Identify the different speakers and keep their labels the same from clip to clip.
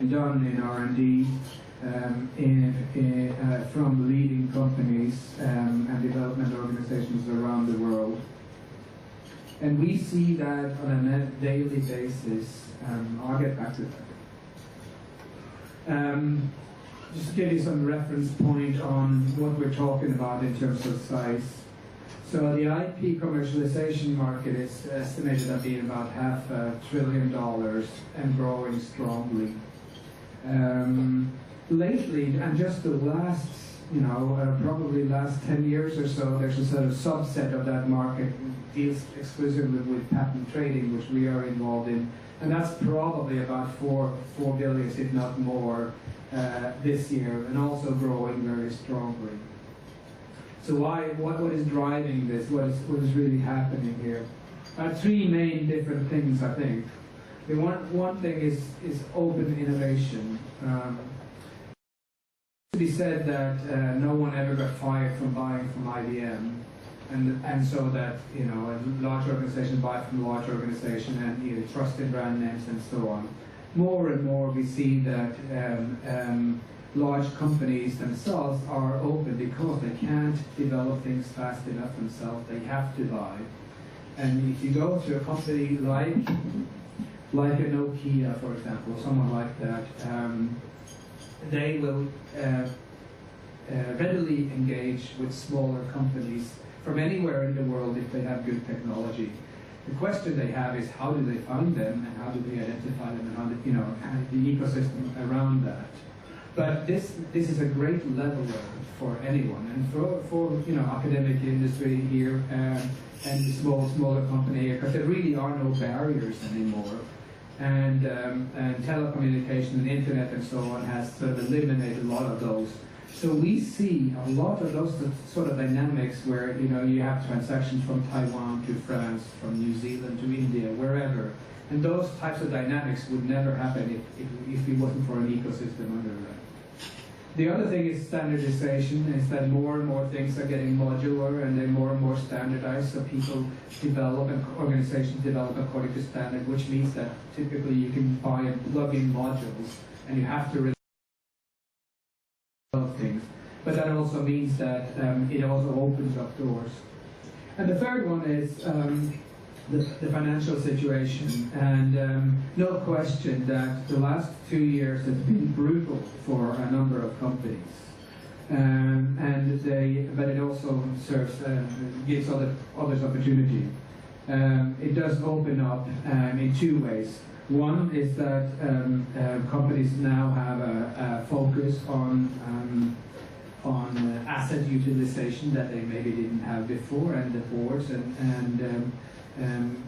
Speaker 1: done in R&D from leading companies and development organizations around the world. And we see that on a daily basis. I'll get back to that. Just to give you some reference point on what we're talking about in terms of size. So the IP commercialization market is estimated at being about $500 billion and growing strongly. Lately, and just the last, probably last 10 years or so, there's a sort of subset of that market deals exclusively with patent trading, which we are involved in, and that's probably about $4 billion, if not more, this year, and also growing very strongly. So what is driving this? What is really happening here? Three main different things, I think. The one thing is open innovation. To be said that no one ever got fired from buying from IBM, and so that a large organization buy from a large organization and trusted brand names and so on. More and more we see that large companies themselves are open because they can't develop things fast enough themselves. They have to buy. And if you go to a company like a Nokia, for example, someone like that, they will readily engage with smaller companies from anywhere in the world if they have good technology. The question they have is how do they find them and how do they identify them and how the ecosystem around that. But this is a great leveler for anyone, and for academic industry here and the smaller company here, because there really are no barriers anymore. And telecommunication and internet and so on has sort of eliminated a lot of those. So we see a lot of those sort of dynamics where you have transactions from Taiwan to France, from New Zealand to India, wherever. And those types of dynamics would never happen if it wasn't for an ecosystem under that. The other thing is standardization, is that more and more things are getting modular and they're more and more standardized, so people develop and organizations develop according to standard, which means that typically you can buy and plug in modules and you have to develop things. But that also means that it also opens up doors. And the third one is the financial situation, and no question that the last 2 years has been brutal for a number of companies, but it also gives others opportunity. It does open up in two ways. One is that companies now have a focus on asset utilization that they maybe didn't have before, and the boards and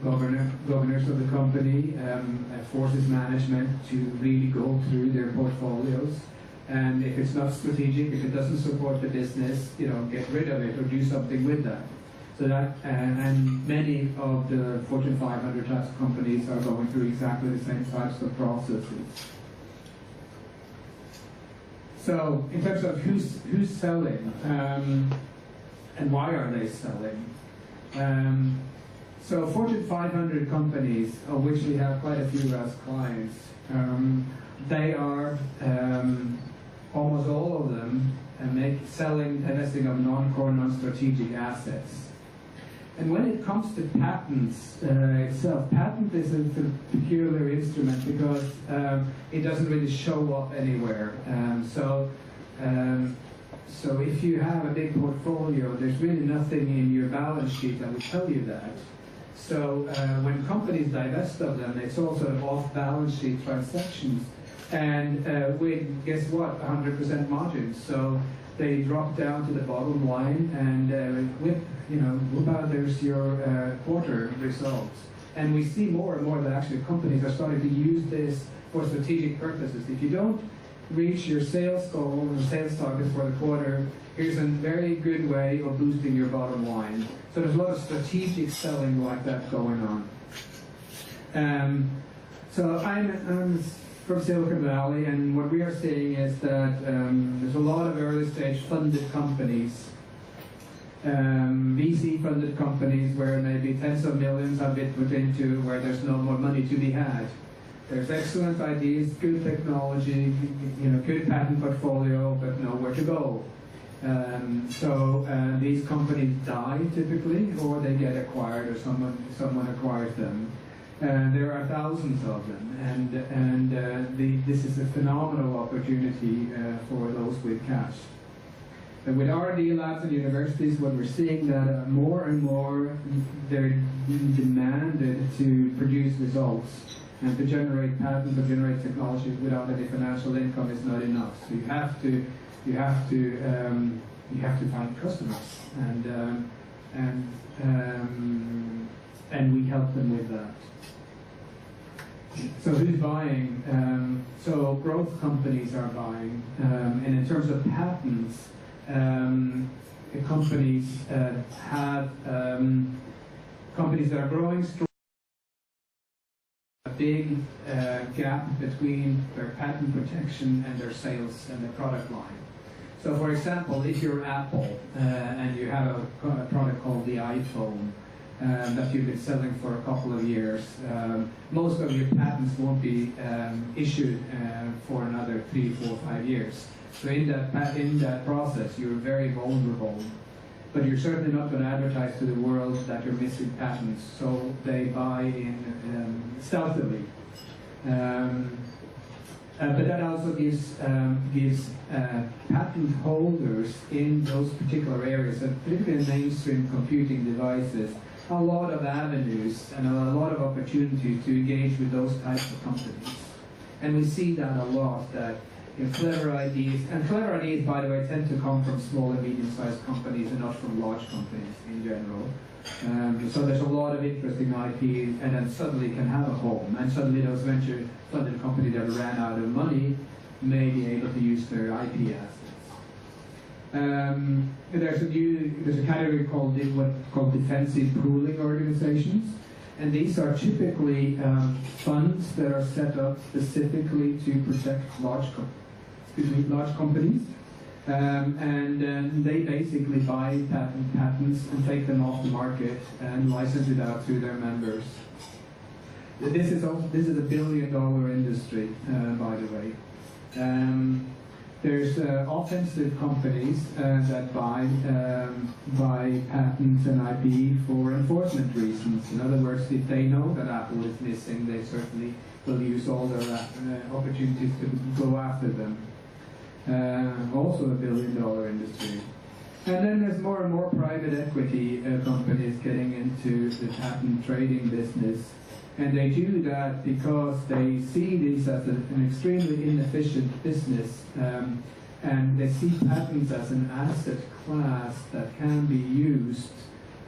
Speaker 1: governors of the company forces management to really go through their portfolios, and if it's not strategic, if it doesn't support the business, get rid of it or do something with that. So that and many of the Fortune 500 types of companies are going through exactly the same types of processes. So in terms of who's selling and why are they selling? So Fortune 500 companies, of which we have quite a few as clients, they are, almost all of them, divesting of non-core, non-strategic assets. And when it comes to patents itself, patent is a peculiar instrument because it doesn't really show up anywhere. So if you have a big portfolio, there's really nothing in your balance sheet that will tell you that. So when companies divest of them, it's all sort of off-balance sheet transactions, and with, guess what, 100% margins. So they drop down to the bottom line, and whip out, there's your quarter results. And we see more and more that actually companies are starting to use this for strategic purposes. If you don't reach your sales goal and sales targets for the quarter, here's a very good way of boosting your bottom line. So there's a lot of strategic selling like that going on. So I'm from Silicon Valley, and what we are seeing is that there's a lot of early stage funded companies, VC funded companies where maybe tens of millions have been put into, where there's no more money to be had. There's excellent ideas, good technology, good patent portfolio, but nowhere to go. So these companies die typically, or they get acquired, or someone acquires them. There are thousands of them, and this is a phenomenal opportunity for those with cash. And with R&D labs and universities, what we're seeing that more and more they're demanded to produce results, and to generate patents or generate technology without any financial income is not enough. So you have to find customers, and we help them with that. So who's buying? So growth companies are buying, and in terms of patents, companies have companies that are growing strong. A big gap between their patent protection and their sales and their product line. So, for example, if you're Apple and you have a product called the iPhone that you've been selling for a couple of years, most of your patents won't be issued for another 3, 4, 5 years. So in that process, you're very vulnerable. But you're certainly not going to advertise to the world that you're missing patents, so they buy in stealthily. But that also gives patent holders in those particular areas, and particularly in mainstream computing devices, a lot of avenues and a lot of opportunities to engage with those types of companies. And we see that a lot, that clever ideas, and clever ideas, by the way, tend to come from small and medium-sized companies and not from large companies in general. So there's a lot of interesting IP, and then suddenly can have a home, and suddenly those venture-funded companies that ran out of money may be able to use their IP assets. There's a category called defensive pooling organizations, and these are typically funds that are set up specifically to protect large companies. And they basically buy patents and take them off the market and license it out to their members. This is a $1 billion industry, by the way. There's offensive companies that buy patents and IP for enforcement reasons. In other words, if they know that Apple is missing, they certainly will use all their opportunities to go after them. Also a $1 billion industry. And then there's more and more private equity companies getting into the patent trading business. And they do that because they see these as an extremely inefficient business, and they see patents as an asset class that can be used.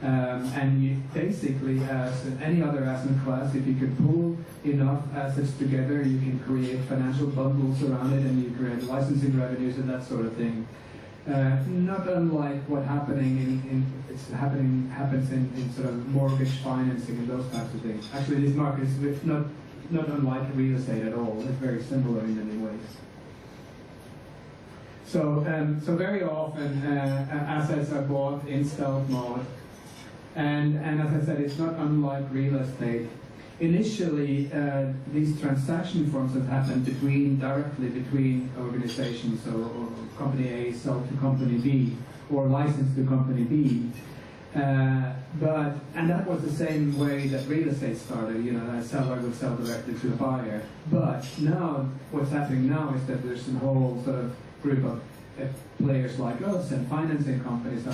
Speaker 1: And you basically, as any other asset class, if you could pool enough assets together, you can create financial bundles around it, and you create licensing revenues and that sort of thing. Not unlike what happens in sort of mortgage financing and those types of things. Actually, this market is not unlike real estate at all. It's very similar in many ways. So very often assets are bought in stealth mode, and as I said, it's not unlike real estate. Initially, these transaction forms have happened directly between organizations, so company A sold to company B, or licensed to company B. And that was the same way that real estate started. A seller would sell directly to a buyer. But now, what's happening now is that there's a whole sort of group of players like us and financing companies,